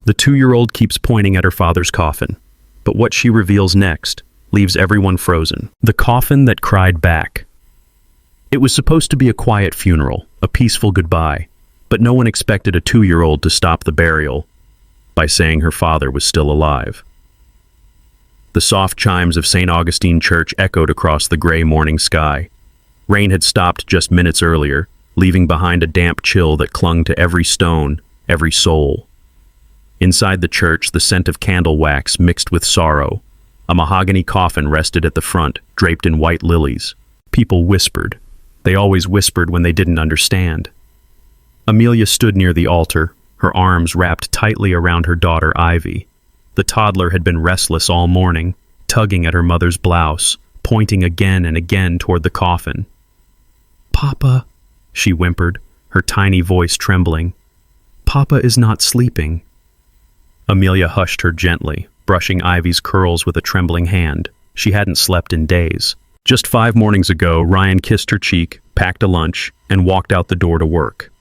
The 2-year-old keeps pointing at her father's coffin, but what she reveals next leaves everyone frozen. The coffin that cried back. It was supposed to be a quiet funeral, a peaceful goodbye, but no one expected a 2-year-old to stop the burial by saying her father was still alive. The soft chimes of St. Augustine Church echoed across the gray morning sky. Rain had stopped just minutes earlier, leaving behind a damp chill that clung to every stone, every soul. Inside the church, the scent of candle wax mixed with sorrow. A mahogany coffin rested at the front, draped in white lilies. People whispered. They always whispered when they didn't understand. Amelia stood near the altar, her arms wrapped tightly around her daughter Ivy. The toddler had been restless all morning, tugging at her mother's blouse, pointing again and again toward the coffin. "Papa," she whimpered, her tiny voice trembling. "Papa is not sleeping." Amelia hushed her gently, brushing Ivy's curls with a trembling hand. She hadn't slept in days. Just 5 mornings ago, Ryan kissed her cheek, packed a lunch, and walked out the door to work.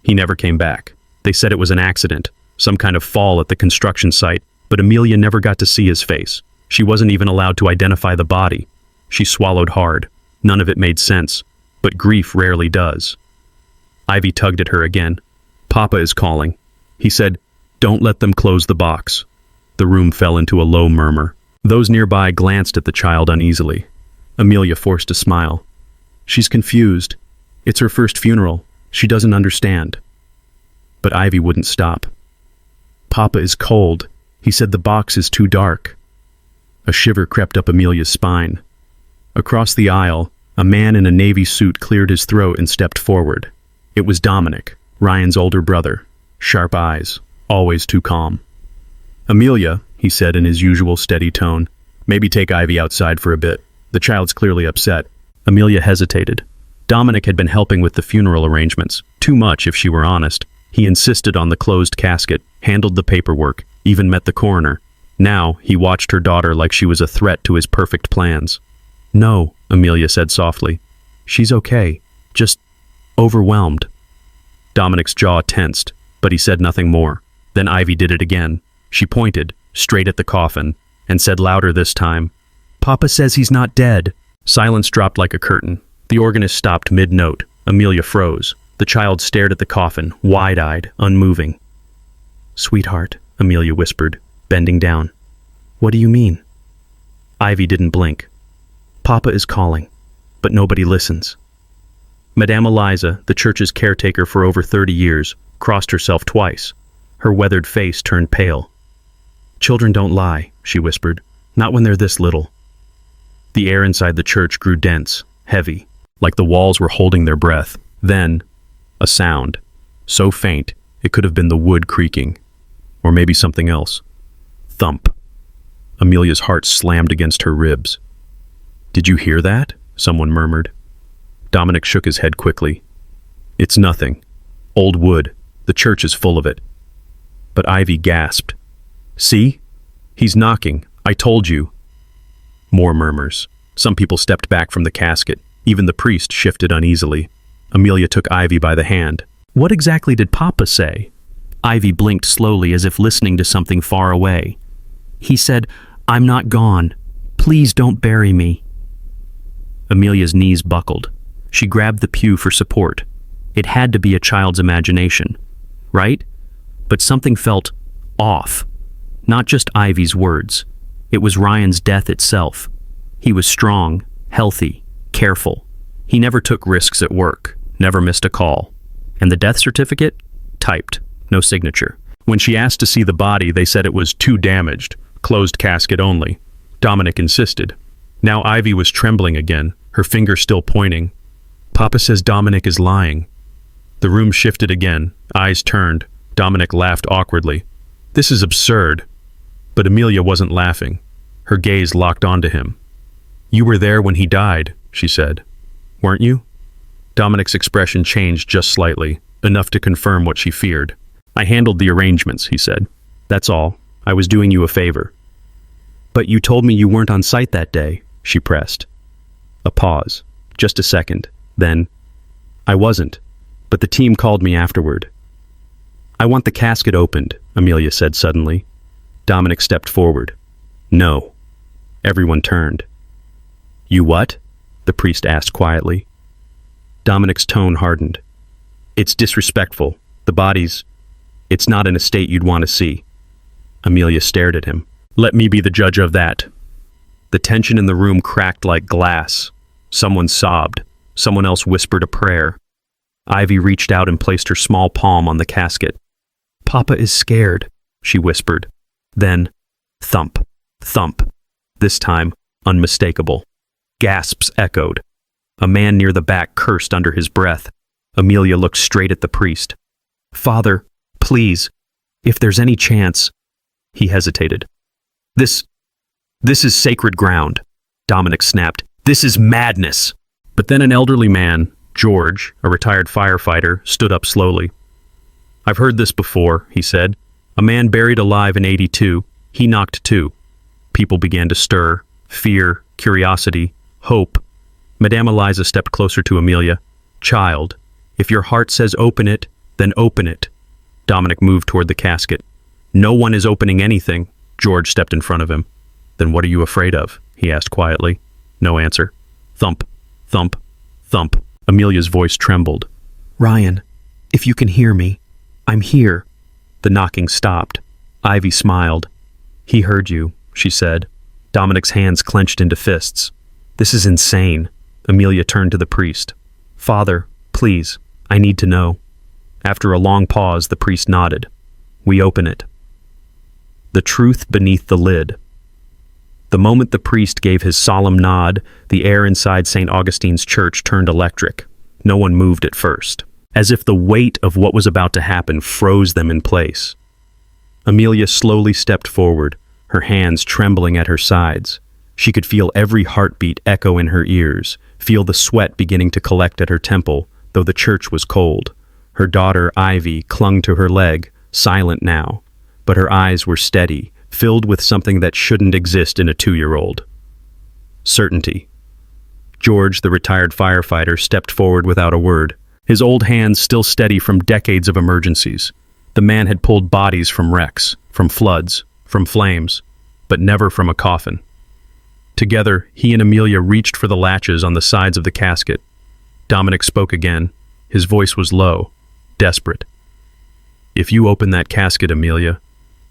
He never came back. They said it was an accident, some kind of fall at the construction site, but Amelia never got to see his face. She wasn't even allowed to identify the body. She swallowed hard. None of it made sense, but grief rarely does. Ivy tugged at her again. "Papa is calling." He said, "Don't let them close the box." The room fell into a low murmur. Those nearby glanced at the child uneasily. Amelia forced a smile. "She's confused. It's her first funeral. She doesn't understand." But Ivy wouldn't stop. "Papa is cold. He said the box is too dark." A shiver crept up Amelia's spine. Across the aisle, a man in a navy suit cleared his throat and stepped forward. It was Dominic, Ryan's older brother. Sharp eyes, always too calm. "Amelia," he said in his usual steady tone, "maybe take Ivy outside for a bit. The child's clearly upset." Amelia hesitated. Dominic had been helping with the funeral arrangements. Too much, if she were honest. He insisted on the closed casket, handled the paperwork, even met the coroner. Now, he watched her daughter like she was a threat to his perfect plans. "No," Amelia said softly. "She's okay. Just overwhelmed." Dominic's jaw tensed, but he said nothing more. Then Ivy did it again. She pointed, straight at the coffin, and said louder this time, "Papa says he's not dead." Silence dropped like a curtain. The organist stopped mid-note. Amelia froze. The child stared at the coffin, wide-eyed, unmoving. "Sweetheart," Amelia whispered, bending down. "What do you mean?" Ivy didn't blink. "Papa is calling, but nobody listens." Madame Eliza, the church's caretaker for over 30 years, crossed herself twice. Her weathered face turned pale. "Children don't lie," she whispered, "not when they're this little." The air inside the church grew dense, heavy, like the walls were holding their breath. Then, a sound, so faint it could have been the wood creaking, or maybe something else. Thump. Amelia's heart slammed against her ribs. "Did you hear that?" someone murmured. Dominic shook his head quickly. "It's nothing. Old wood. The church is full of it." But Ivy gasped. "See? He's knocking. I told you." More murmurs. Some people stepped back from the casket. Even the priest shifted uneasily. Amelia took Ivy by the hand. "What exactly did Papa say?" Ivy blinked slowly as if listening to something far away. "He said, 'I'm not gone. Please don't bury me.'" Amelia's knees buckled. She grabbed the pew for support. It had to be a child's imagination, right? But something felt off. Not just Ivy's words. It was Ryan's death itself. He was strong, healthy, careful. He never took risks at work, never missed a call. And the death certificate? Typed, no signature. When she asked to see the body, they said it was too damaged, closed casket only. Dominic insisted. Now Ivy was trembling again, her finger still pointing. "Papa says Dominic is lying." The room shifted again, eyes turned. Dominic laughed awkwardly. "This is absurd." But Amelia wasn't laughing. Her gaze locked onto him. "You were there when he died," she said. "Weren't you?" Dominic's expression changed just slightly, enough to confirm what she feared. "I handled the arrangements," he said. "That's all. I was doing you a favor." "But you told me you weren't on site that day," she pressed. A pause. Just a second. Then, "I wasn't, but the team called me afterward." "I want the casket opened," Amelia said suddenly. Dominic stepped forward. No. Everyone turned. You what? The priest asked quietly. Dominic's tone hardened. It's disrespectful. The body's... It's not in a state you'd want to see. Amelia stared at him. Let me be the judge of that. The tension in the room cracked like glass. Someone sobbed. Someone else whispered a prayer. Ivy reached out and placed her small palm on the casket. Papa is scared, she whispered. Then, thump, thump. This time, unmistakable. Gasps echoed. A man near the back cursed under his breath. Amelia looked straight at the priest. Father, please, if there's any chance... He hesitated. This is sacred ground, Dominic snapped. This is madness. But then an elderly man, George, a retired firefighter, stood up slowly. I've heard this before, he said. A man buried alive in '82. He knocked too. People began to stir. Fear, curiosity, hope. Madame Eliza stepped closer to Amelia. Child, if your heart says open it, then open it. Dominic moved toward the casket. No one is opening anything. George stepped in front of him. Then what are you afraid of? He asked quietly. No answer. Thump, thump, thump. Amelia's voice trembled. Ryan, if you can hear me, I'm here. The knocking stopped. Ivy smiled. He heard you, she said. Dominic's hands clenched into fists. This is insane. Amelia turned to the priest. Father, please, I need to know. After a long pause, the priest nodded. We open it. The truth beneath the lid. The moment the priest gave his solemn nod, the air inside St. Augustine's church turned electric. No one moved at first, as if the weight of what was about to happen froze them in place. Amelia slowly stepped forward, her hands trembling at her sides. She could feel every heartbeat echo in her ears, feel the sweat beginning to collect at her temple, though the church was cold. Her daughter, Ivy, clung to her leg, silent now, but her eyes were steady, filled with something that shouldn't exist in a 2-year-old. Certainty. George, the retired firefighter, stepped forward without a word, his old hands still steady from decades of emergencies. The man had pulled bodies from wrecks, from floods, from flames, but never from a coffin. Together, he and Amelia reached for the latches on the sides of the casket. Dominic spoke again. His voice was low, desperate. If you open that casket, Amelia,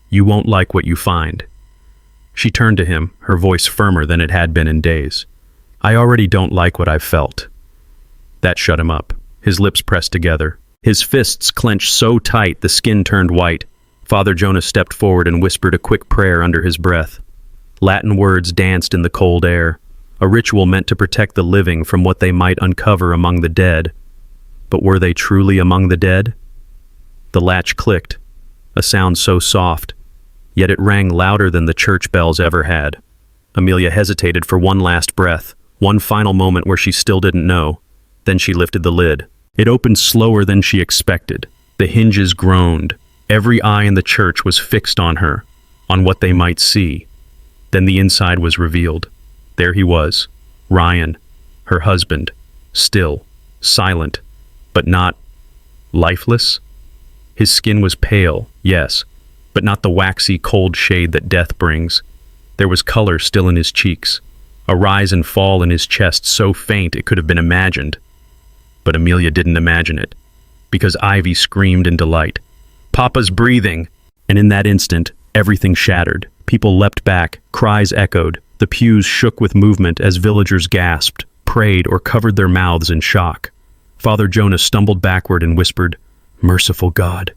you won't like what you find. She turned to him, her voice firmer than it had been in days. I already don't like what I've felt. That shut him up. His lips pressed together. His fists clenched so tight the skin turned white. Father Jonas stepped forward and whispered a quick prayer under his breath. Latin words danced in the cold air, a ritual meant to protect the living from what they might uncover among the dead. But were they truly among the dead? The latch clicked, a sound so soft, yet it rang louder than the church bells ever had. Amelia hesitated for one last breath, one final moment where she still didn't know. Then she lifted the lid. It opened slower than she expected. The hinges groaned. Every eye in the church was fixed on her, on what they might see. Then the inside was revealed. There he was, Ryan, her husband, still, silent, but not lifeless. His skin was pale, yes, but not the waxy, cold shade that death brings. There was color still in his cheeks, a rise and fall in his chest so faint it could have been imagined. But Amelia didn't imagine it, because Ivy screamed in delight. Papa's breathing! And in that instant, everything shattered. People leapt back, cries echoed. The pews shook with movement as villagers gasped, prayed, or covered their mouths in shock. Father Jonas stumbled backward and whispered, Merciful God.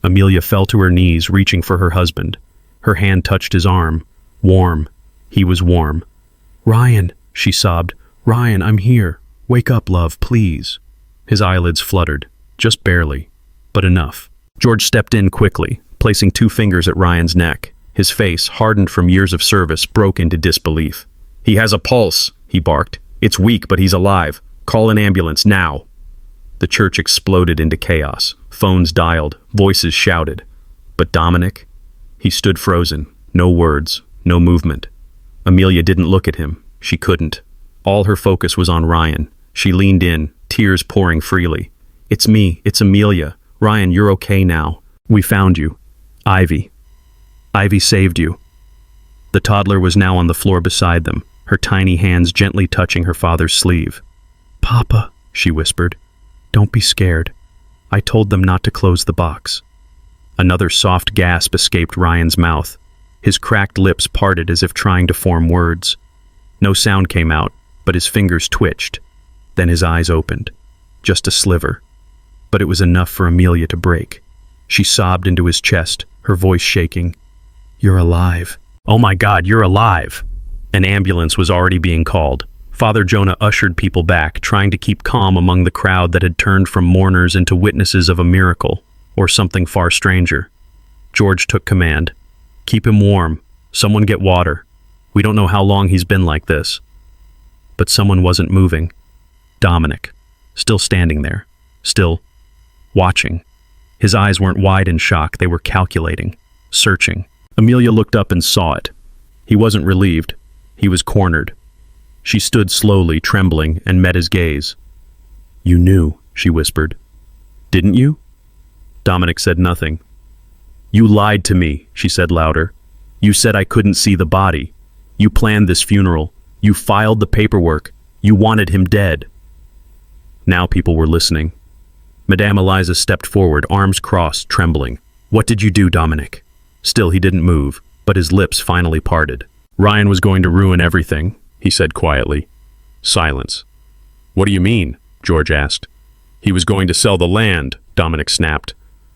Amelia fell to her knees, reaching for her husband. Her hand touched his arm. Warm. He was warm. Ryan, she sobbed. Ryan, I'm here. Wake up, love, please. His eyelids fluttered, just barely, but enough. George stepped in quickly, placing 2 fingers at Ryan's neck. His face, hardened from years of service, broke into disbelief. He has a pulse, he barked. It's weak, but he's alive. Call an ambulance, now. The church exploded into chaos. Phones dialed, voices shouted. But Dominic? He stood frozen, no words, no movement. Amelia didn't look at him. She couldn't. All her focus was on Ryan. She leaned in, tears pouring freely. It's me, it's Amelia. Ryan, you're okay now. We found you. Ivy. Ivy saved you. The toddler was now on the floor beside them, her tiny hands gently touching her father's sleeve. Papa, she whispered, don't be scared. I told them not to close the box. Another soft gasp escaped Ryan's mouth. His cracked lips parted as if trying to form words. No sound came out, but his fingers twitched. Then his eyes opened. Just a sliver. But it was enough for Amelia to break. She sobbed into his chest, her voice shaking. You're alive. Oh my God, you're alive. An ambulance was already being called. Father Jonah ushered people back, trying to keep calm among the crowd that had turned from mourners into witnesses of a miracle, or something far stranger. George took command. Keep him warm. Someone get water. We don't know how long he's been like this. But someone wasn't moving. Dominic. Still standing there. Still watching. His eyes weren't wide in shock, they were calculating, searching. Amelia looked up and saw it. He wasn't relieved. He was cornered. She stood slowly, trembling, and met his gaze. You knew, she whispered. Didn't you? Dominic said nothing. You lied to me, she said louder. You said I couldn't see the body. You planned this funeral. You filed the paperwork. You wanted him dead. Now people were listening. Madame Eliza stepped forward, arms crossed, trembling. What did you do, Dominic? Still he didn't move, but his lips finally parted. Ryan was going to ruin everything, he said quietly. Silence. What do you mean? George asked. He was going to sell the land, Dominic snapped.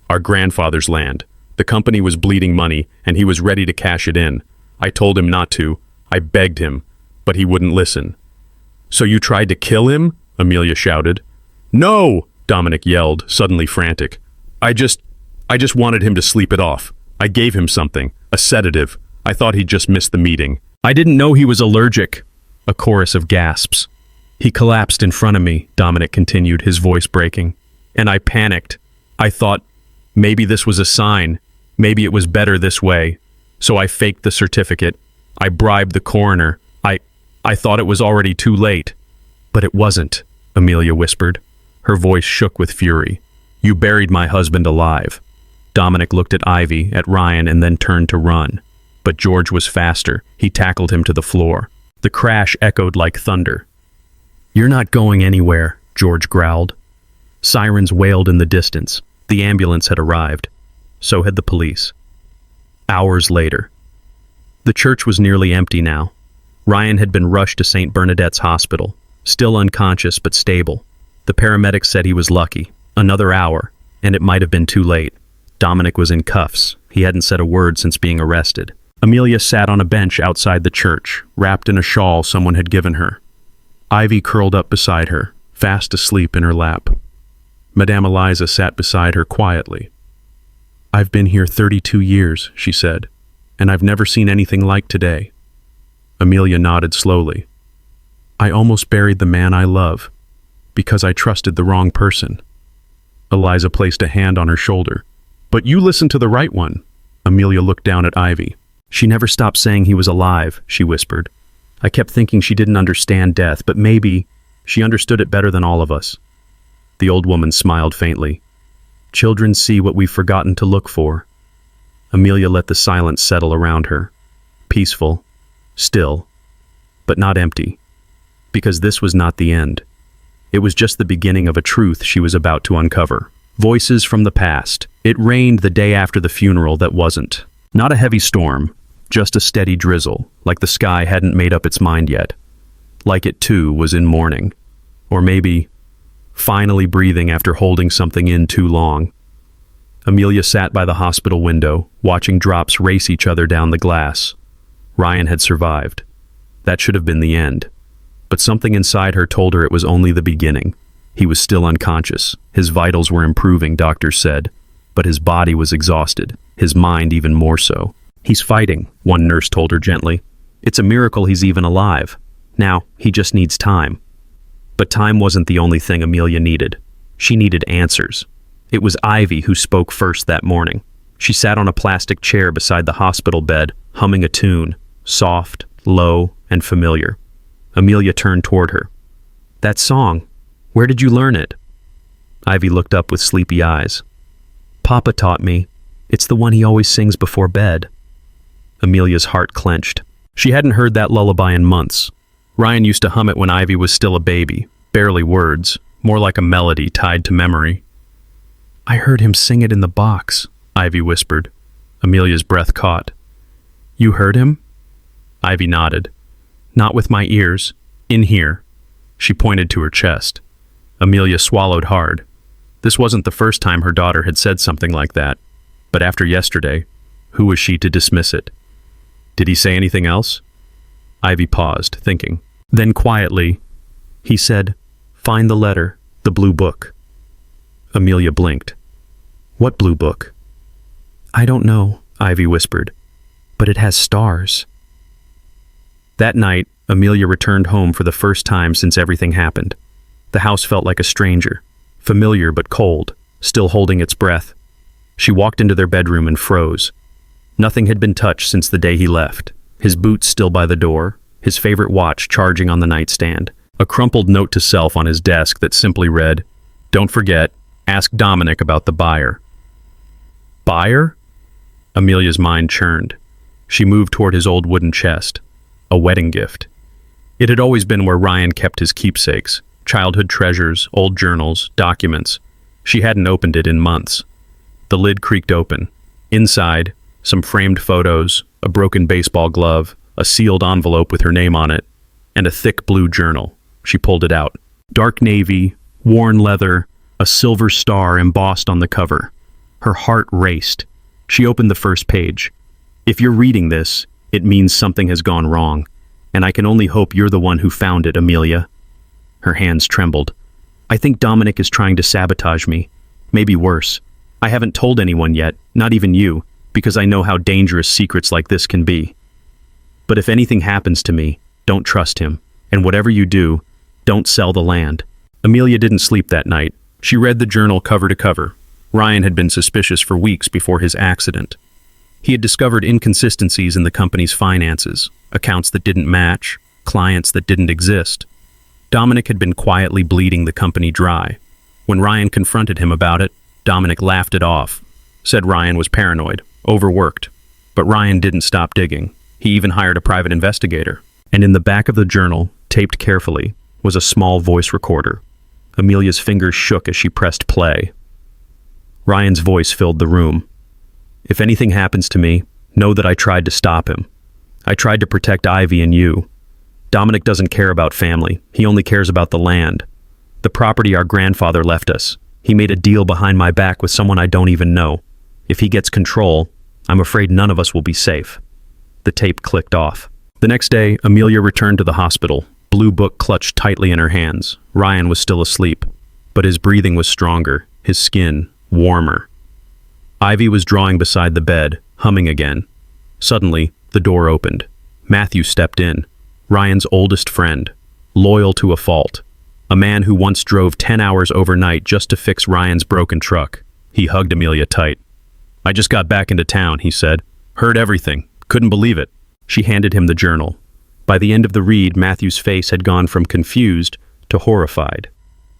Our grandfather's land. The company was bleeding money, and he was ready to cash it in. I told him not to. I begged him, but he wouldn't listen. So you tried to kill him? Amelia shouted. No! Dominic yelled, suddenly frantic. I just wanted him to sleep it off. I gave him something, a sedative. I thought he'd just missed the meeting. I didn't know he was allergic. A chorus of gasps. He collapsed in front of me, Dominic continued, his voice breaking. And I panicked. I thought, maybe this was a sign. Maybe it was better this way. So I faked the certificate. I bribed the coroner. I thought it was already too late. But it wasn't, Amelia whispered. Her voice shook with fury. You buried my husband alive. Dominic looked at Ivy, at Ryan, and then turned to run. But George was faster. He tackled him to the floor. The crash echoed like thunder. You're not going anywhere, George growled. Sirens wailed in the distance. The ambulance had arrived. So had the police. Hours later. The church was nearly empty now. Ryan had been rushed to St. Bernadette's Hospital, still unconscious but stable. The paramedics said he was lucky. Another hour, and it might have been too late. Dominic was in cuffs. He hadn't said a word since being arrested. Amelia sat on a bench outside the church, wrapped in a shawl someone had given her. Ivy curled up beside her, fast asleep in her lap. Madame Eliza sat beside her quietly. I've been here 32 years, she said, and I've never seen anything like today. Amelia nodded slowly. I almost buried the man I love, because I trusted the wrong person. Eliza placed a hand on her shoulder. But you listened to the right one. Amelia looked down at Ivy. She never stopped saying he was alive, she whispered. I kept thinking she didn't understand death, but maybe she understood it better than all of us. The old woman smiled faintly. Children see what we've forgotten to look for. Amelia let the silence settle around her. Peaceful, still, but not empty. Because this was not the end. It was just the beginning of a truth she was about to uncover. Voices from the past. It rained the day after the funeral that wasn't. Not a heavy storm, just a steady drizzle, like the sky hadn't made up its mind yet. Like it too was in mourning. Or maybe finally breathing after holding something in too long. Amelia sat by the hospital window, watching drops race each other down the glass. Ryan had survived. That should have been the end. But something inside her told her it was only the beginning. He was still unconscious. His vitals were improving, doctors said. But his body was exhausted, his mind even more so. He's fighting, one nurse told her gently. It's a miracle he's even alive. Now, he just needs time. But time wasn't the only thing Amelia needed. She needed answers. It was Ivy who spoke first that morning. She sat on a plastic chair beside the hospital bed, humming a tune, soft, low, and familiar. Amelia turned toward her. That song, where did you learn it? Ivy looked up with sleepy eyes. Papa taught me. It's the one he always sings before bed. Amelia's heart clenched. She hadn't heard that lullaby in months. Ryan used to hum it when Ivy was still a baby, barely words, more like a melody tied to memory. I heard him sing it in the box, Ivy whispered. Amelia's breath caught. You heard him? Ivy nodded. Not with my ears. In here. She pointed to her chest. Amelia swallowed hard. This wasn't the first time her daughter had said something like that. But after yesterday, who was she to dismiss it? Did he say anything else? Ivy paused, thinking. Then quietly, he said, Find the letter, the blue book. Amelia blinked. What blue book? I don't know, Ivy whispered, but it has stars. That night, Amelia returned home for the first time since everything happened. The house felt like a stranger, familiar but cold, still holding its breath. She walked into their bedroom and froze. Nothing had been touched since the day he left. His boots still by the door, his favorite watch charging on the nightstand, a crumpled note to self on his desk that simply read, Don't forget, ask Dominic about the buyer. Buyer? Amelia's mind churned. She moved toward his old wooden chest, a wedding gift. It had always been where Ryan kept his keepsakes, childhood treasures, old journals, documents. She hadn't opened it in months. The lid creaked open. Inside, some framed photos, a broken baseball glove, a sealed envelope with her name on it, and a thick blue journal. She pulled it out. Dark navy, worn leather, a silver star embossed on the cover. Her heart raced. She opened the first page. If you're reading this, it means something has gone wrong, and I can only hope you're the one who found it, Amelia. Her hands trembled. I think Dominic is trying to sabotage me. Maybe worse. I haven't told anyone yet, not even you, because I know how dangerous secrets like this can be. But if anything happens to me, don't trust him, and whatever you do, don't sell the land. Amelia didn't sleep that night. She read the journal cover to cover. Ryan had been suspicious for weeks before his accident. He had discovered inconsistencies in the company's finances, accounts that didn't match, clients that didn't exist. Dominic had been quietly bleeding the company dry. When Ryan confronted him about it, Dominic laughed it off, said Ryan was paranoid, overworked. But Ryan didn't stop digging. He even hired a private investigator. And in the back of the journal, taped carefully, was a small voice recorder. Amelia's fingers shook as she pressed play. Ryan's voice filled the room. If anything happens to me, know that I tried to stop him. I tried to protect Ivy and you. Dominic doesn't care about family. He only cares about the land. The property our grandfather left us. He made a deal behind my back with someone I don't even know. If he gets control, I'm afraid none of us will be safe. The tape clicked off. The next day, Amelia returned to the hospital, blue book clutched tightly in her hands. Ryan was still asleep, but his breathing was stronger, his skin warmer. Ivy was drawing beside the bed, humming again. Suddenly, the door opened. Matthew stepped in, Ryan's oldest friend, loyal to a fault. A man who once drove 10 hours overnight just to fix Ryan's broken truck. He hugged Amelia tight. I just got back into town, he said. Heard everything. Couldn't believe it. She handed him the journal. By the end of the read, Matthew's face had gone from confused to horrified.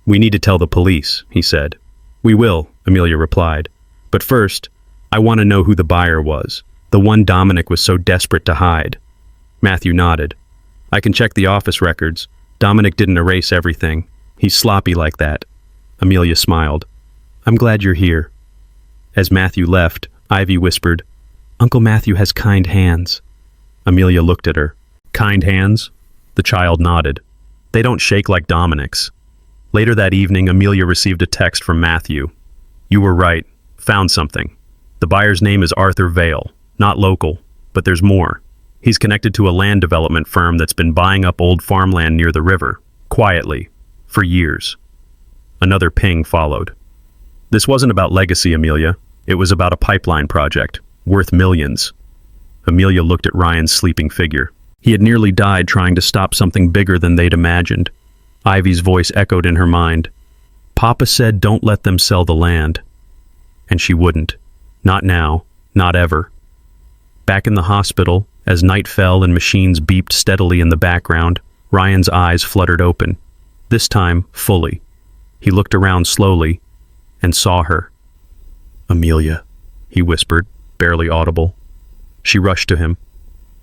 We need to tell the police, he said. We will, Amelia replied. But first, I want to know who the buyer was, the one Dominic was so desperate to hide. Matthew nodded. I can check the office records. Dominic didn't erase everything. He's sloppy like that. Amelia smiled. I'm glad you're here. As Matthew left, Ivy whispered, Uncle Matthew has kind hands. Amelia looked at her. Kind hands? The child nodded. They don't shake like Dominic's. Later that evening, Amelia received a text from Matthew. You were right. Found something. The buyer's name is Arthur Vale. Not local, but there's more. He's connected to a land development firm that's been buying up old farmland near the river, quietly, for years. Another ping followed. This wasn't about legacy, Amelia. It was about a pipeline project, worth millions. Amelia looked at Ryan's sleeping figure. He had nearly died trying to stop something bigger than they'd imagined. Ivy's voice echoed in her mind. Papa said don't let them sell the land. And she wouldn't. Not now. Not ever. Back in the hospital, as night fell and machines beeped steadily in the background, Ryan's eyes fluttered open. This time, fully. He looked around slowly and saw her. Amelia. he whispered, barely audible. She rushed to him.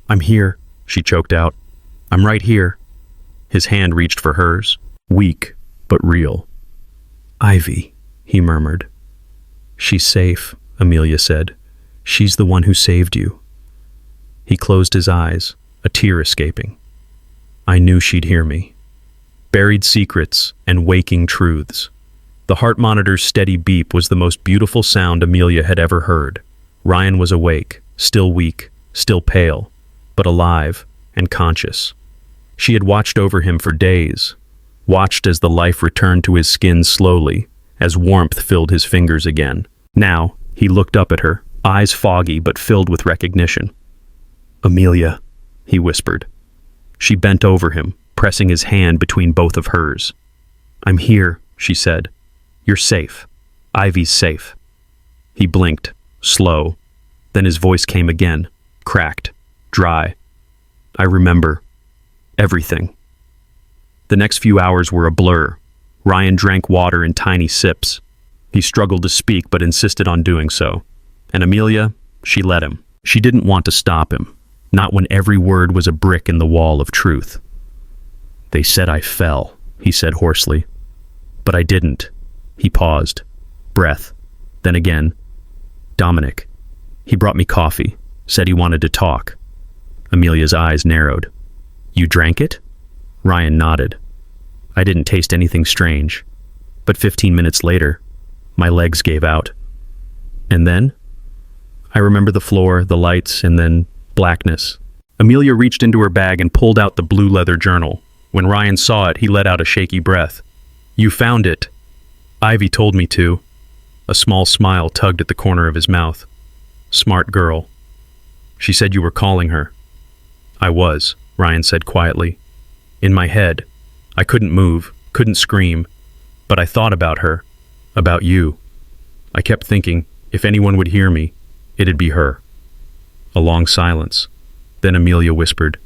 "I'm here," she choked out. "I'm right here." His hand reached for hers, weak but real. "Ivy," he murmured. "She's safe," Amelia said. "She's the one who saved you." He closed his eyes, a tear escaping. I knew she'd hear me. Buried secrets and waking truths. The heart monitor's steady beep was the most beautiful sound Amelia had ever heard. Ryan was awake, still weak, still pale, but alive and conscious. She had watched over him for days, watched as the life returned to his skin slowly, as warmth filled his fingers again. Now, he looked up at her, eyes foggy but filled with recognition. "Amelia," he whispered. She bent over him, pressing his hand between both of hers. "I'm here," she said. "You're safe. Ivy's safe." He blinked, slow. Then his voice came again, cracked, dry. "I remember. Everything." The next few hours were a blur. Ryan drank water in tiny sips. He struggled to speak but insisted on doing so. And Amelia, she let him. She didn't want to stop him, not when every word was a brick in the wall of truth. "They said I fell," he said hoarsely. "But I didn't." He paused. Breath. Then again. "Dominic. He brought me coffee, said he wanted to talk." Amelia's eyes narrowed. "You drank it?" Ryan nodded. "I didn't taste anything strange. But 15 minutes later, my legs gave out. And then? I remember the floor, the lights, and then blackness." Amelia reached into her bag and pulled out the blue leather journal. When Ryan saw it, he let out a shaky breath. "You found it." "Ivy told me to." A small smile tugged at the corner of his mouth. "Smart girl. She said you were calling her." "I was," Ryan said quietly. "In my head. I couldn't move, couldn't scream. But I thought about her, about you. I kept thinking, if anyone would hear me, it'd be her." A long silence. Then Amelia whispered,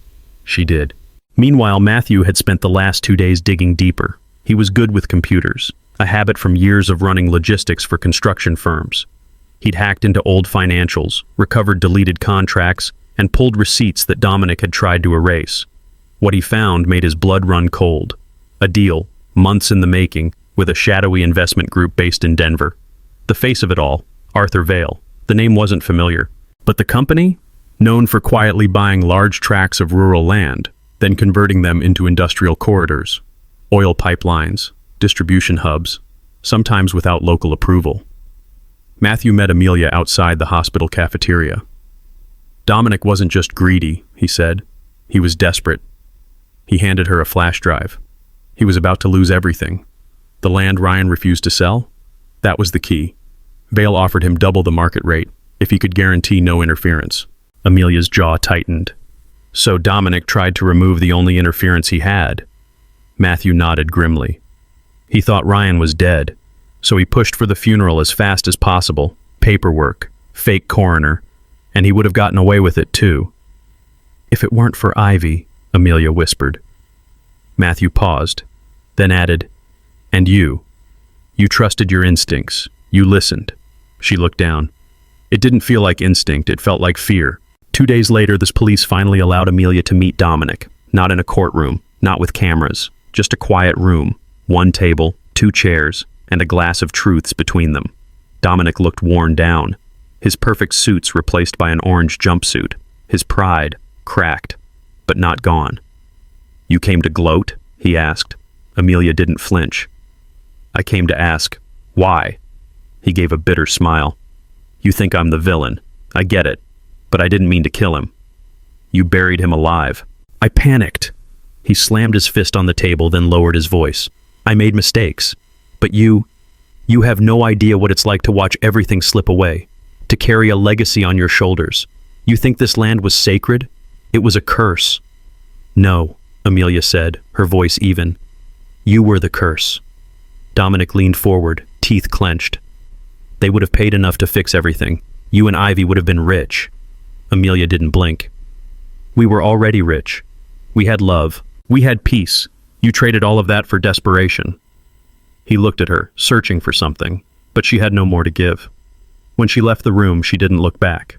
"She did." Meanwhile, Matthew had spent the last 2 days digging deeper. He was good with computers, a habit from years of running logistics for construction firms. He'd hacked into old financials, recovered deleted contracts, and pulled receipts that Dominic had tried to erase. What he found made his blood run cold. A deal, months in the making, with a shadowy investment group based in Denver. The face of it all, Arthur Vale. The name wasn't familiar. But the company? Known for quietly buying large tracts of rural land, then converting them into industrial corridors, oil pipelines, distribution hubs, sometimes without local approval. Matthew met Amelia outside the hospital cafeteria. Dominic wasn't just greedy, he said. He was desperate. He handed her a flash drive. He was about to lose everything. The land Ryan refused to sell? That was the key. Vale offered him double the market rate if he could guarantee no interference. Amelia's jaw tightened. So Dominic tried to remove the only interference he had. Matthew nodded grimly. He thought Ryan was dead, so he pushed for the funeral as fast as possible. Paperwork, fake coroner, and he would have gotten away with it too. "If it weren't for Ivy," Amelia whispered. Matthew paused, then added, "And you. You trusted your instincts. You listened." She looked down. It didn't feel like instinct, it felt like fear. 2 days later, the police finally allowed Amelia to meet Dominic. Not in a courtroom, not with cameras, just a quiet room, one table, 2 chairs, and a glass of truths between them. Dominic looked worn down, his perfect suits replaced by an orange jumpsuit, his pride cracked, but not gone. "You came to gloat?" he asked. Amelia didn't flinch. "I came to ask, why?" He gave a bitter smile. "You think I'm the villain. I get it. But I didn't mean to kill him. You buried him alive." I panicked. He slammed his fist on the table, then lowered his voice. "I made mistakes. But you have no idea what it's like to watch everything slip away, to carry a legacy on your shoulders. You think this land was sacred? It was a curse." "No," Amelia said, her voice even. "You were the curse." Dominic leaned forward, teeth clenched. "They would have paid enough to fix everything. You and Ivy would have been rich." Amelia didn't blink. "We were already rich. We had love. We had peace. You traded all of that for desperation." He looked at her, searching for something, but she had no more to give. When she left the room, she didn't look back.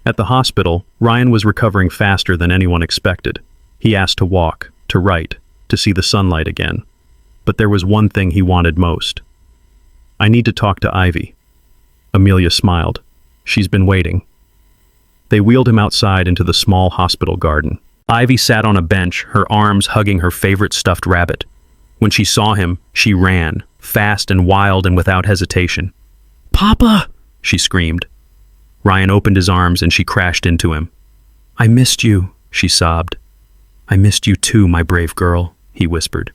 At the hospital, Ryan was recovering faster than anyone expected. He asked to walk, to write, to see the sunlight again. But there was one thing he wanted most. "I need to talk to Ivy." Amelia smiled. "She's been waiting." They wheeled him outside into the small hospital garden. Ivy sat on a bench, her arms hugging her favorite stuffed rabbit. When she saw him, she ran, fast and wild and without hesitation. "Papa!" she screamed. Ryan opened his arms and she crashed into him. "I missed you," she sobbed. "I missed you too, my brave girl," he whispered.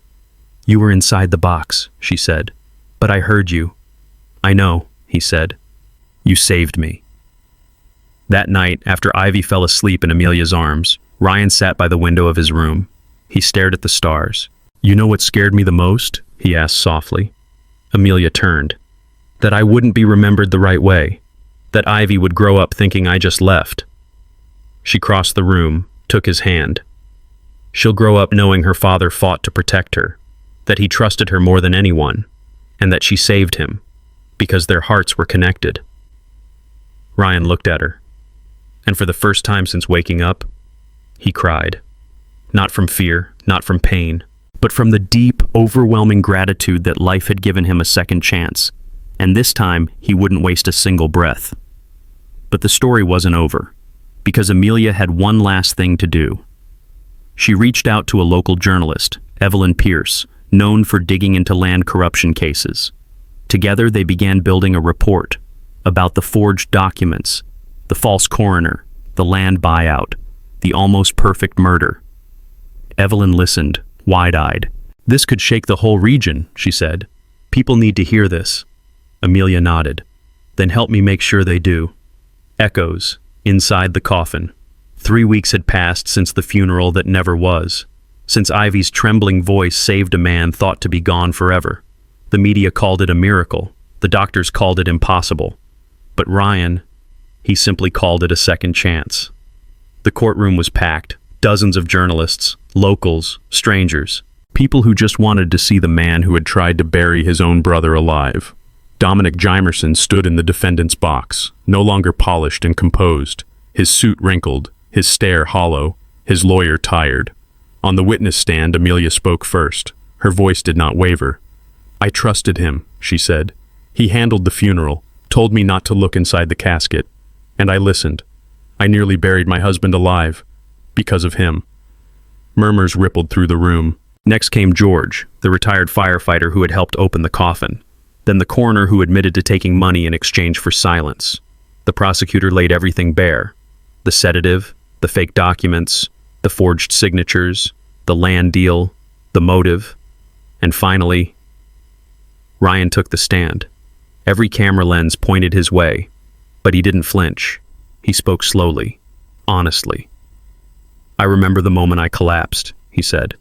"You were inside the box," she said. "But I heard you." "I know," he said. "You saved me." That night, after Ivy fell asleep in Amelia's arms, Ryan sat by the window of his room. He stared at the stars. "You know what scared me the most?" he asked softly. Amelia turned. "That I wouldn't be remembered the right way. That Ivy would grow up thinking I just left." She crossed the room, took his hand. "She'll grow up knowing her father fought to protect her, that he trusted her more than anyone, and that she saved him, because their hearts were connected." Ryan looked at her, and for the first time since waking up, he cried. Not from fear, not from pain, but from the deep, overwhelming gratitude that life had given him a second chance, and this time he wouldn't waste a single breath. But the story wasn't over, because Amelia had one last thing to do. She reached out to a local journalist, Evelyn Pierce, known for digging into land corruption cases. Together they began building a report about the forged documents, the false coroner, the land buyout, the almost perfect murder. Evelyn listened, wide-eyed. "This could shake the whole region," she said. "People need to hear this." Amelia nodded. "Then help me make sure they do." Echoes, inside the coffin. 3 weeks had passed since the funeral that never was, since Ivy's trembling voice saved a man thought to be gone forever. The media called it a miracle. The doctors called it impossible. But Ryan, he simply called it a second chance. The courtroom was packed. Dozens of journalists, locals, strangers, people who just wanted to see the man who had tried to bury his own brother alive. Dominic Jimerson stood in the defendant's box, no longer polished and composed, his suit wrinkled, his stare hollow, his lawyer tired. On the witness stand, Amelia spoke first. Her voice did not waver. "I trusted him," she said. "He handled the funeral, told me not to look inside the casket, and I listened. I nearly buried my husband alive, because of him." Murmurs rippled through the room. Next came George, the retired firefighter who had helped open the coffin. Then the coroner who admitted to taking money in exchange for silence. The prosecutor laid everything bare. The sedative, the fake documents, the forged signatures, the land deal, the motive, and finally, Ryan took the stand. Every camera lens pointed his way, but he didn't flinch. He spoke slowly, honestly. "I remember the moment I collapsed," he said.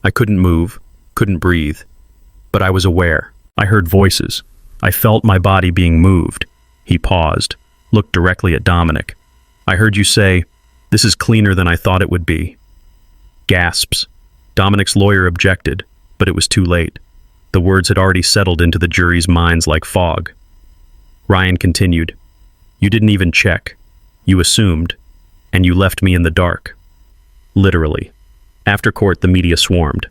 "I couldn't move, couldn't breathe, but I was aware. I heard voices. I felt my body being moved." He paused, looked directly at Dominic. "I heard you say, 'This is cleaner than I thought it would be.'" Gasps. Dominic's lawyer objected, but it was too late. The words had already settled into the jury's minds like fog. Ryan continued, "You didn't even check. You assumed, and you left me in the dark." Literally. After court, the media swarmed.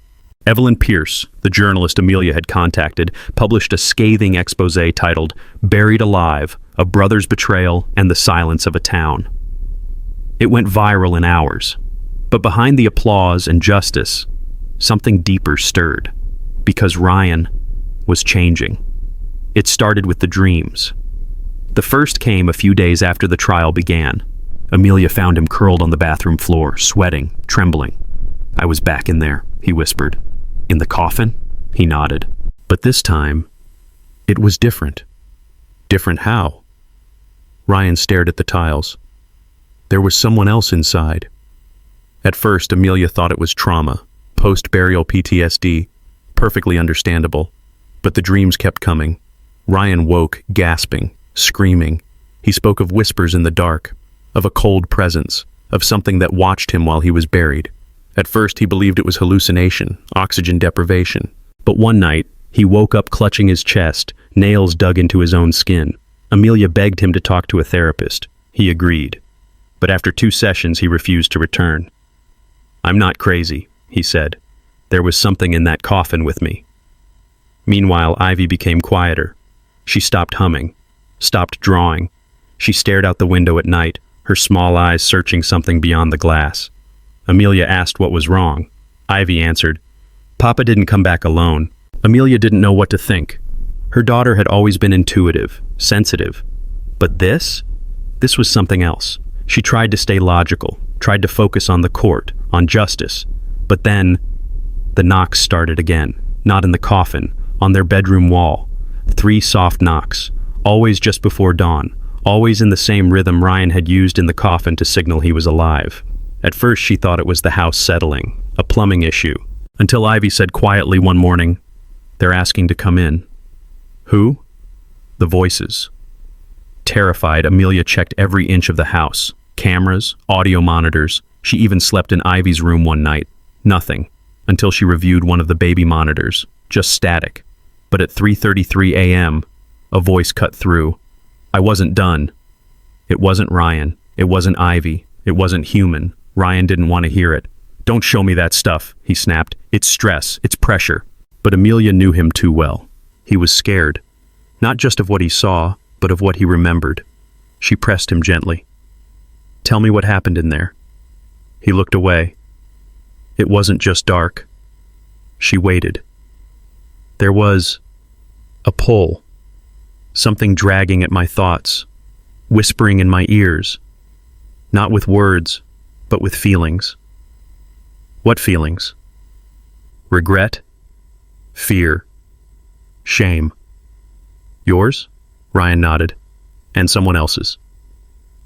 Evelyn Pierce, the journalist Amelia had contacted, published a scathing expose titled "Buried Alive, A Brother's Betrayal and the Silence of a Town." It went viral in hours. But behind the applause and justice, something deeper stirred. Because Ryan was changing. It started with the dreams. The first came a few days after the trial began. Amelia found him curled on the bathroom floor, sweating, trembling. "I was back in there," he whispered. "In the coffin?" He nodded. But this time, it was different. Different how? Ryan stared at the tiles. There was someone else inside. At first, Amelia thought it was trauma, post-burial PTSD, perfectly understandable. But the dreams kept coming. Ryan woke, gasping, screaming. He spoke of whispers in the dark, of a cold presence, of something that watched him while he was buried. At first, he believed it was hallucination, oxygen deprivation. But one night, he woke up clutching his chest, nails dug into his own skin. Amelia begged him to talk to a therapist. He agreed. But after 2 sessions, he refused to return. "I'm not crazy," he said. "There was something in that coffin with me." Meanwhile, Ivy became quieter. She stopped humming, stopped drawing. She stared out the window at night, her small eyes searching something beyond the glass. Amelia asked what was wrong. Ivy answered, "Papa didn't come back alone." Amelia didn't know what to think. Her daughter had always been intuitive, sensitive. But this was something else. She tried to stay logical, tried to focus on the court, on justice. But then, the knocks started again. Not in the coffin, on their bedroom wall. 3 soft knocks, always just before dawn, always in the same rhythm Ryan had used in the coffin to signal he was alive. At first she thought it was the house settling, a plumbing issue, until Ivy said quietly one morning, "They're asking to come in." Who? The voices. Terrified, Amelia checked every inch of the house. Cameras, audio monitors. She even slept in Ivy's room one night. Nothing, until she reviewed one of the baby monitors. Just static. But at 3:33 a.m., a voice cut through. I wasn't done. It wasn't Ryan. It wasn't Ivy. It wasn't human. Ryan didn't want to hear it. "Don't show me that stuff," he snapped. "It's stress. It's pressure." But Amelia knew him too well. He was scared. Not just of what he saw, but of what he remembered. She pressed him gently. "Tell me what happened in there." He looked away. It wasn't just dark. She waited. There was a pull. Something dragging at my thoughts, whispering in my ears. Not with words, but with feelings. What feelings? Regret? Fear? Shame? Yours? Ryan nodded. And someone else's.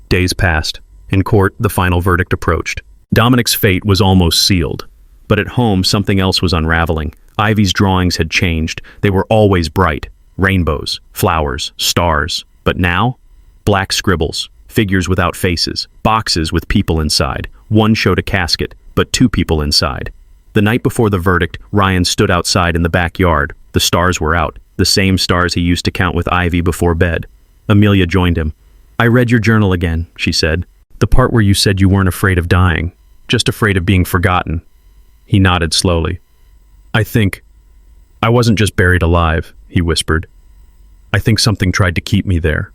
Days passed. In court, the final verdict approached. Dominic's fate was almost sealed. But at home, something else was unraveling. Ivy's drawings had changed. They were always bright. Rainbows, flowers, stars. But now, black scribbles, figures without faces, boxes with people inside. One showed a casket, but 2 people inside. The night before the verdict, Ryan stood outside in the backyard. The stars were out, the same stars he used to count with Ivy before bed. Amelia joined him. "I read your journal again," she said. "The part where you said you weren't afraid of dying, just afraid of being forgotten." He nodded slowly. I wasn't just buried alive," he whispered. "I think something tried to keep me there."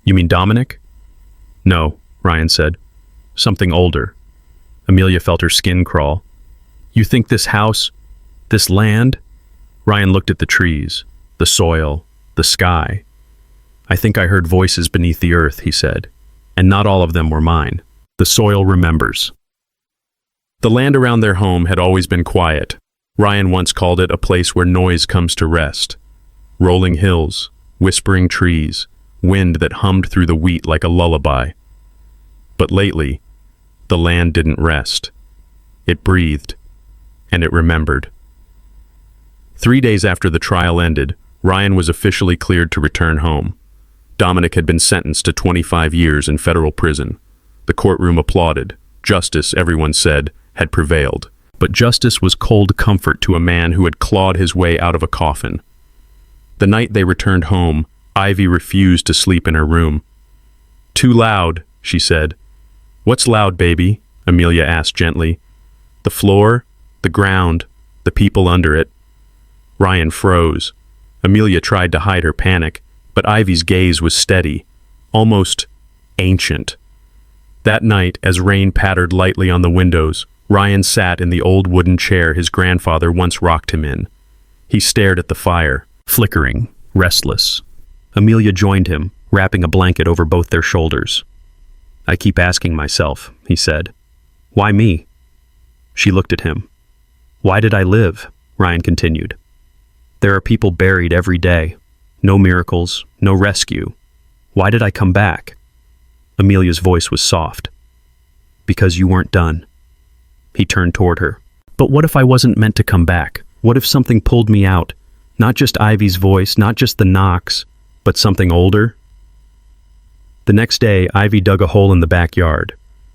"You mean Dominic?" "No," Ryan said. "Something older." Amelia felt her skin crawl. "You think this house, this land?" Ryan looked at the trees, the soil, the sky. "I think I heard voices beneath the earth," he said. "And not all of them were mine. The soil remembers." The land around their home had always been quiet. Ryan once called it a place where noise comes to rest. Rolling hills, whispering trees, wind that hummed through the wheat like a lullaby. But lately, the land didn't rest. It breathed, and it remembered. 3 days after the trial ended, Ryan was officially cleared to return home. Dominic had been sentenced to 25 years in federal prison. The courtroom applauded. Justice, everyone said, had prevailed. But justice was cold comfort to a man who had clawed his way out of a coffin. The night they returned home, Ivy refused to sleep in her room. "Too loud," she said. "What's loud, baby?" Amelia asked gently. "The floor, the ground, the people under it." Ryan froze. Amelia tried to hide her panic, but Ivy's gaze was steady, almost ancient. That night, as rain pattered lightly on the windows, Ryan sat in the old wooden chair his grandfather once rocked him in. He stared at the fire, flickering, restless. Amelia joined him, wrapping a blanket over both their shoulders. "I keep asking myself," he said. "Why me?" She looked at him. "Why did I live?" Ryan continued. "There are people buried every day. No miracles, no rescue. Why did I come back?" Amelia's voice was soft. "Because you weren't done." He turned toward her. "But what if I wasn't meant to come back? What if something pulled me out? Not just Ivy's voice, not just the knocks, but something older?" The next day, Ivy dug a hole in the backyard.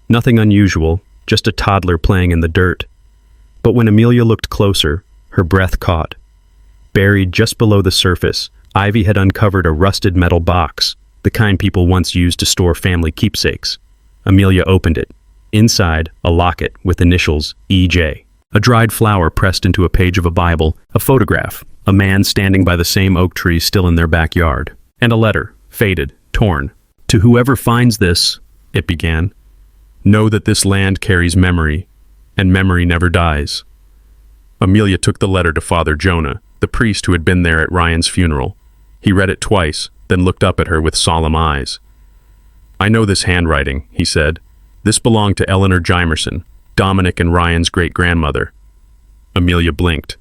Nothing unusual, just a toddler playing in the dirt. But when Amelia looked closer, her breath caught. Buried just below the surface, Ivy had uncovered a rusted metal box. the kind people once used to store family keepsakes. Amelia opened it. Inside, a locket with initials E.J. A dried flower pressed into a page of a Bible, a photograph, a man standing by the same oak tree still in their backyard, and a letter, faded, torn. "To whoever finds this," it began, "know that this land carries memory, and memory never dies." Amelia took the letter to Father Jonah, the priest who had been there at Ryan's funeral. He read it twice, then looked up at her with solemn eyes. "I know this handwriting," he said. "This belonged to Eleanor Jimerson, Dominic and Ryan's great-grandmother." Amelia blinked.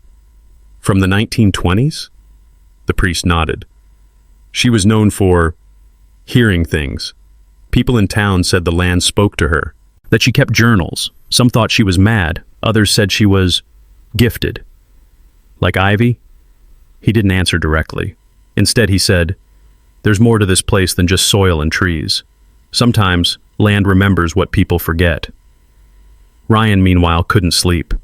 "From the 1920s? The priest nodded. "She was known for hearing things. People in town said the land spoke to her, that she kept journals. Some thought she was mad, others said she was gifted." "Like Ivy?" He didn't answer directly. Instead, he said, "There's more to this place than just soil and trees. Sometimes, land remembers what people forget." Ryan, meanwhile, couldn't sleep.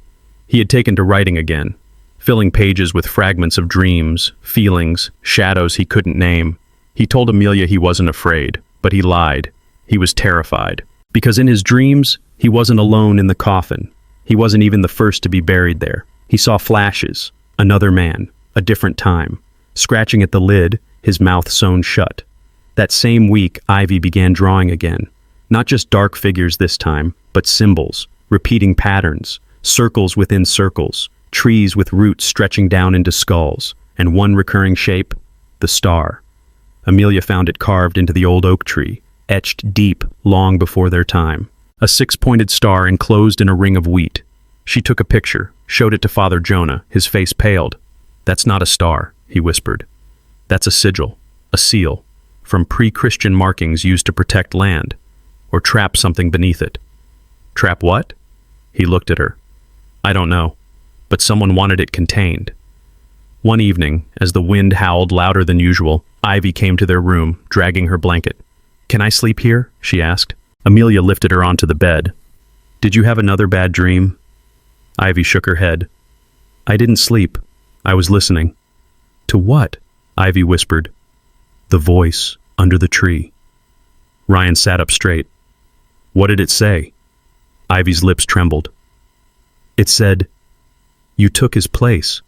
He had taken to writing again, filling pages with fragments of dreams, feelings, shadows he couldn't name. He told Amelia he wasn't afraid, but he lied. He was terrified. Because in his dreams, he wasn't alone in the coffin. He wasn't even the first to be buried there. He saw flashes, another man, a different time, scratching at the lid, his mouth sewn shut. That same week, Ivy began drawing again. Not just dark figures this time, but symbols, repeating patterns, circles within circles, trees with roots stretching down into skulls, and one recurring shape, the star. Amelia found it carved into the old oak tree, etched deep long before their time. A six-pointed star enclosed in a ring of wheat. She took a picture, showed it to Father Jonah. His face paled. "That's not a star," he whispered. "That's a sigil, a seal, from pre-Christian markings used to protect land, or trap something beneath it." "Trap what?" He looked at her. "I don't know, but someone wanted it contained." One evening, as the wind howled louder than usual, Ivy came to their room, dragging her blanket. "Can I sleep here?" she asked. Amelia lifted her onto the bed. "Did you have another bad dream?" Ivy shook her head. "I didn't sleep. I was listening." "To what?" Ivy whispered. "The voice under the tree." Ryan sat up straight. "What did it say?" Ivy's lips trembled. "It said, 'You took his place.'"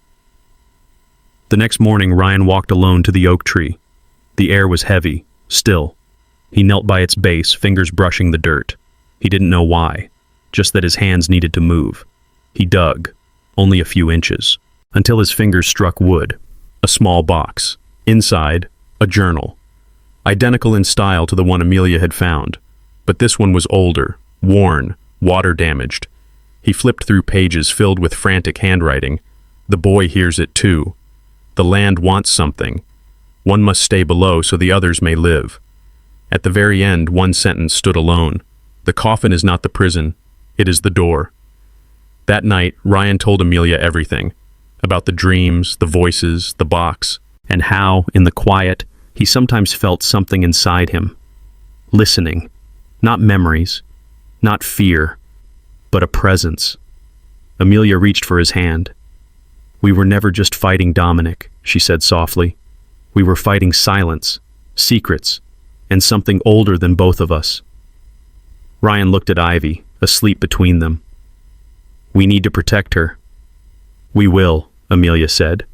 The next morning, Ryan walked alone to the oak tree. The air was heavy, still. He knelt by its base, fingers brushing the dirt. He didn't know why, just that his hands needed to move. He dug, only a few inches, until his fingers struck wood, a small box. Inside, a journal, identical in style to the one Amelia had found, but this one was older, worn, water-damaged. He flipped through pages filled with frantic handwriting. "The boy hears it too. The land wants something. One must stay below so the others may live." At the very end, one sentence stood alone. "The coffin is not the prison, it is the door." That night, Ryan told Amelia everything, about the dreams, the voices, the box, and how, in the quiet, he sometimes felt something inside him. Listening. Not memories, not fear, but a presence. Amelia reached for his hand. "We were never just fighting Dominic," she said softly. "We were fighting silence, secrets, and something older than both of us." Ryan looked at Ivy, asleep between them. "We need to protect her." "We will," Amelia said.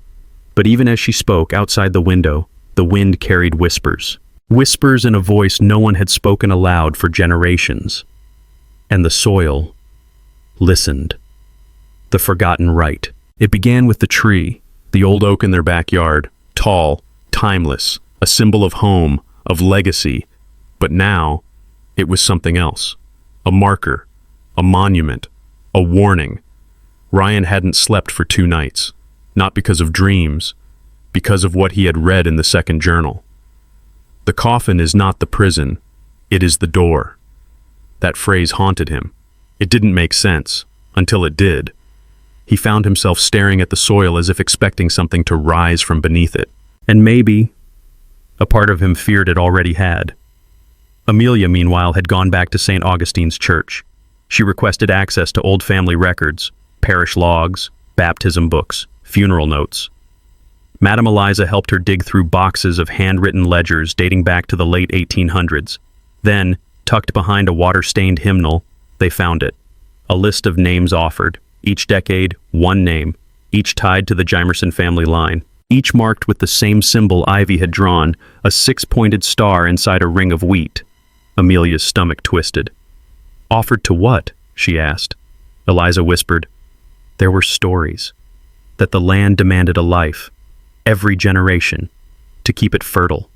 But even as she spoke, outside the window, the wind carried whispers. Whispers in a voice no one had spoken aloud for generations. And the soil listened. The forgotten right. It began with the tree, the old oak in their backyard, tall, timeless, a symbol of home, of legacy. But now, it was something else. A marker, a monument, a warning. Ryan hadn't slept for 2 nights, not because of dreams, because of what he had read in the second journal. The coffin is not the prison, it is the door. That phrase haunted him. It didn't make sense, until it did. He found himself staring at the soil as if expecting something to rise from beneath it. And maybe, a part of him feared it already had. Amelia, meanwhile, had gone back to St. Augustine's church. She requested access to old family records, parish logs, baptism books, funeral notes. Madame Eliza helped her dig through boxes of handwritten ledgers dating back to the late 1800s. Then, tucked behind a water-stained hymnal, they found it. A list of names offered, each decade, one name, each tied to the Jimerson family line, each marked with the same symbol Ivy had drawn, a six-pointed star inside a ring of wheat. Amelia's stomach twisted. Offered to what? She asked. Eliza whispered. There were stories. That the land demanded a life, every generation, to keep it fertile,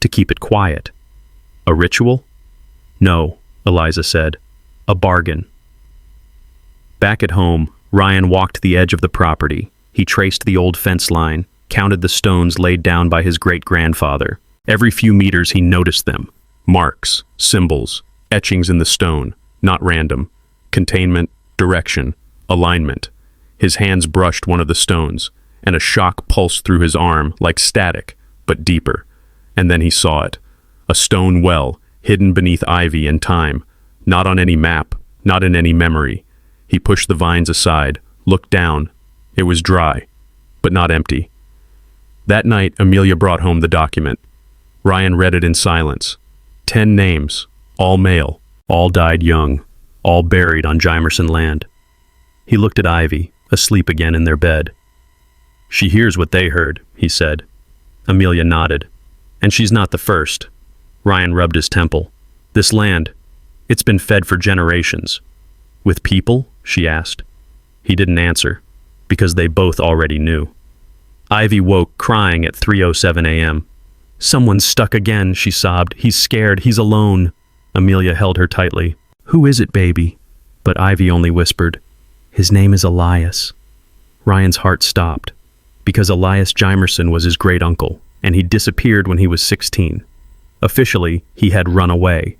to keep it quiet. A ritual? No, Eliza said. A bargain. Back at home, Ryan walked the edge of the property. He traced the old fence line, counted the stones laid down by his great-grandfather. Every few meters he noticed them. Marks, symbols, etchings in the stone, not random. Containment, direction, alignment. His hands brushed one of the stones, and a shock pulsed through his arm like static, but deeper. And then he saw it. A stone well, hidden beneath ivy and time. Not on any map, not in any memory. He pushed the vines aside, looked down. It was dry, but not empty. That night, Amelia brought home the document. Ryan read it in silence. 10 names, all male, all died young, all buried on Jimerson land. He looked at Ivy, asleep again in their bed. She hears what they heard, he said. Amelia nodded. And she's not the first. Ryan rubbed his temple. This land, it's been fed for generations. With people? She asked. He didn't answer, because they both already knew. Ivy woke, crying at 3:07 a.m. Someone's stuck again, she sobbed. He's scared, he's alone. Amelia held her tightly. Who is it, baby? But Ivy only whispered, His name is Elias. Ryan's heart stopped, because Elias Jimerson was his great-uncle, and he disappeared when he was 16. Officially, he had run away,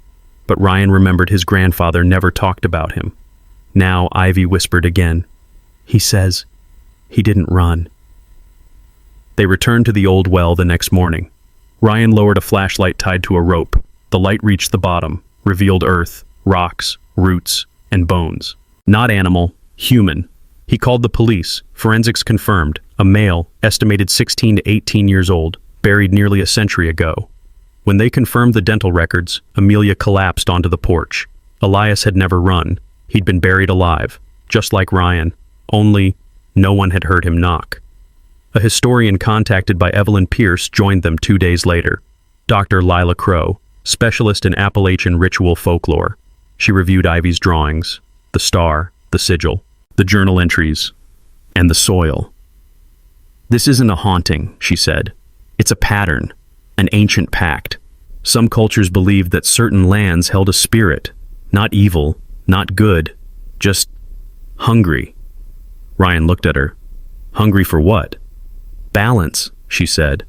but Ryan remembered his grandfather never talked about him. Now Ivy whispered again. He says, he didn't run. They returned to the old well the next morning. Ryan lowered a flashlight tied to a rope. The light reached the bottom, revealed earth, rocks, roots, and bones. Not animal, human. He called the police. Forensics confirmed. A male, estimated 16 to 18 years old, buried nearly a century ago. When they confirmed the dental records, Amelia collapsed onto the porch. Elias had never run. He'd been buried alive, just like Ryan, only no one had heard him knock. A historian contacted by Evelyn Pierce joined them 2 days later. Dr. Lila Crow, specialist in Appalachian ritual folklore. She reviewed Ivy's drawings, the star, the sigil, the journal entries, and the soil. This isn't a haunting, she said. It's a pattern, an ancient pact. Some cultures believed that certain lands held a spirit, not evil, not good, just hungry. Ryan looked at her. Hungry for what? Balance, she said.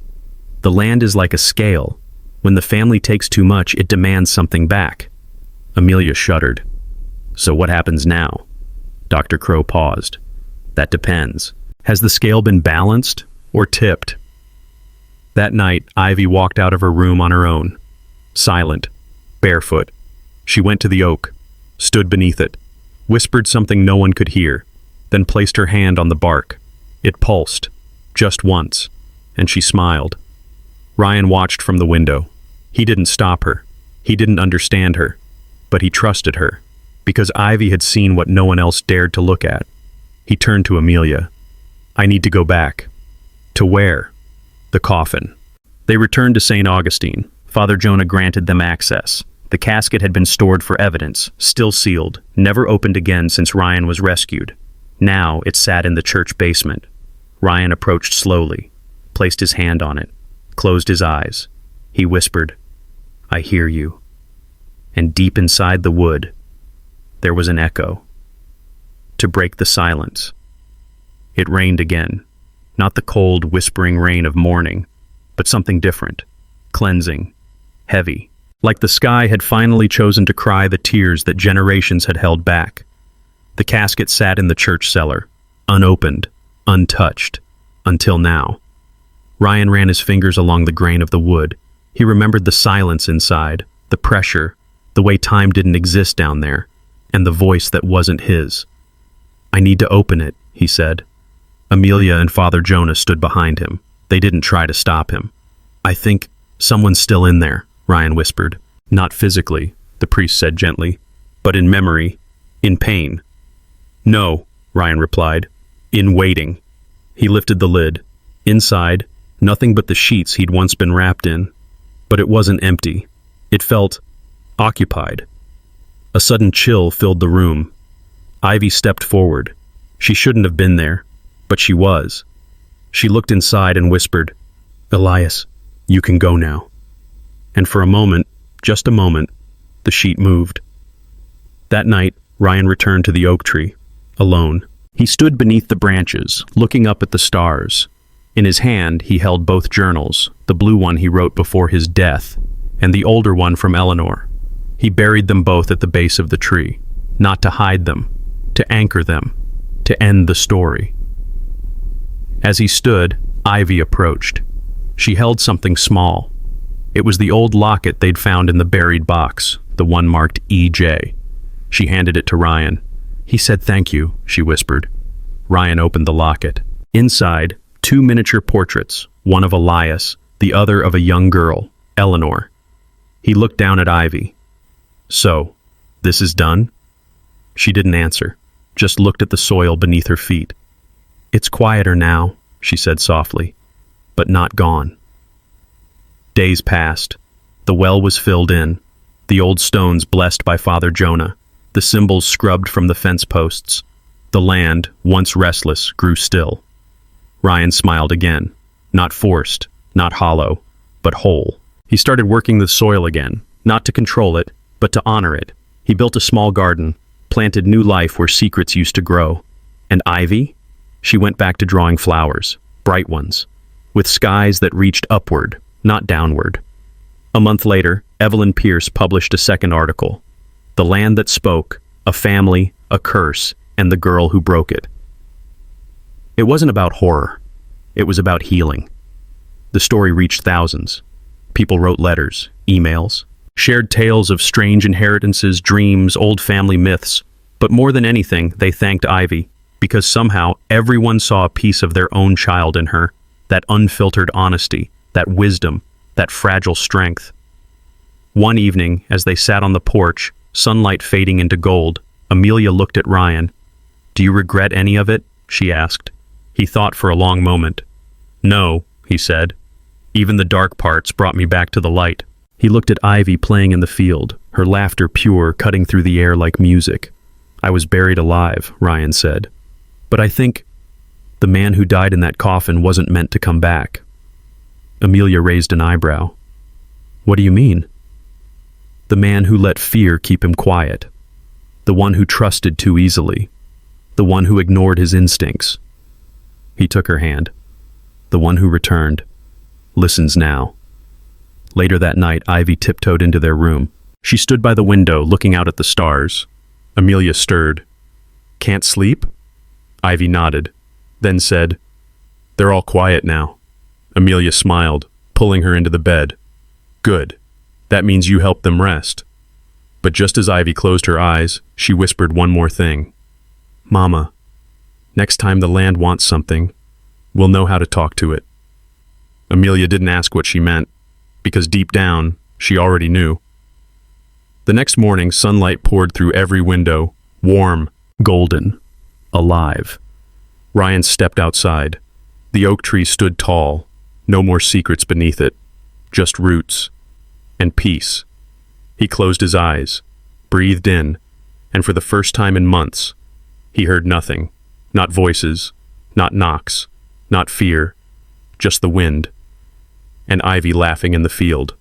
The land is like a scale. When the family takes too much, it demands something back. Amelia shuddered. So what happens now? Dr. Crow paused. That depends. Has the scale been balanced or tipped? That night, Ivy walked out of her room on her own. Silent, barefoot. She went to the oak, stood beneath it, whispered something no one could hear, then placed her hand on the bark. It pulsed, just once, and she smiled. Ryan watched from the window. He didn't stop her. He didn't understand her, but he trusted her, because Ivy had seen what no one else dared to look at. He turned to Amelia. I need to go back. To where? The coffin. They returned to St. Augustine. Father Jonah granted them access. The casket had been stored for evidence, still sealed, never opened again since Ryan was rescued. Now it sat in the church basement. Ryan approached slowly, placed his hand on it, closed his eyes. He whispered, I hear you. And deep inside the wood, there was an echo. To break the silence, it rained again. Not the cold, whispering rain of morning, but something different, cleansing, heavy. Like the sky had finally chosen to cry the tears that generations had held back. The casket sat in the church cellar, unopened, untouched, until now. Ryan ran his fingers along the grain of the wood. He remembered the silence inside, the pressure, the way time didn't exist down there, and the voice that wasn't his. I need to open it, he said. Amelia and Father Jonah stood behind him. They didn't try to stop him. "I think someone's still in there," Ryan whispered. "Not physically," the priest said gently, "but in memory, in pain." "No," Ryan replied, "in waiting." He lifted the lid. Inside, nothing but the sheets he'd once been wrapped in. But it wasn't empty. It felt occupied. A sudden chill filled the room. Ivy stepped forward. She shouldn't have been there, but she was. She looked inside and whispered, "Elias, you can go now." And for a moment, just a moment, the sheet moved. That night, Ryan returned to the oak tree, alone. He stood beneath the branches, looking up at the stars. In his hand, he held both journals, the blue one he wrote before his death, and the older one from Eleanor. He buried them both at the base of the tree, not to hide them, to anchor them, to end the story. As he stood, Ivy approached. She held something small. It was the old locket they'd found in the buried box, the one marked EJ. She handed it to Ryan. "He said thank you," she whispered. Ryan opened the locket. Inside, 2 miniature portraits, one of Elias, the other of a young girl, Eleanor. He looked down at Ivy. "So, this is done?" She didn't answer, just looked at the soil beneath her feet. "It's quieter now," she said softly, "but not gone." Days passed. The well was filled in, the old stones blessed by Father Jonah, the symbols scrubbed from the fence posts. The land, once restless, grew still. Ryan smiled again, not forced, not hollow, but whole. He started working the soil again, not to control it, but to honor it. He built a small garden, planted new life where secrets used to grow. And Ivy? She went back to drawing flowers, bright ones, with skies that reached upward, not downward. A month later, Evelyn Pierce published a second article. The Land That Spoke, a Family, a Curse, and the Girl Who Broke It. It wasn't about horror. It was about healing. The story reached thousands. People wrote letters, emails, shared tales of strange inheritances, dreams, old family myths. But more than anything, they thanked Ivy, because somehow everyone saw a piece of their own child in her, that unfiltered honesty, that wisdom, that fragile strength. One evening, as they sat on the porch, sunlight fading into gold, Amelia looked at Ryan. "Do you regret any of it?" she asked. He thought for a long moment. "No," he said. "Even the dark parts brought me back to the light." He looked at Ivy playing in the field, her laughter pure, cutting through the air like music. "I was buried alive," Ryan said. "But I think the man who died in that coffin wasn't meant to come back." Amelia raised an eyebrow. "What do you mean?" "The man who let fear keep him quiet. The one who trusted too easily. The one who ignored his instincts." He took her hand. "The one who returned. Listens now." Later that night, Ivy tiptoed into their room. She stood by the window, looking out at the stars. Amelia stirred. "Can't sleep?" Ivy nodded, then said, "They're all quiet now." Amelia smiled, pulling her into the bed. "Good. That means you helped them rest." But just as Ivy closed her eyes, she whispered one more thing. "Mama, next time the land wants something, we'll know how to talk to it." Amelia didn't ask what she meant, because deep down, she already knew. The next morning, sunlight poured through every window, warm, golden, alive. Ryan stepped outside. The oak tree stood tall, no more secrets beneath it, just roots and peace. He closed his eyes, breathed in, and for the first time in months, he heard nothing, not voices, not knocks, not fear, just the wind, and Ivy laughing in the field.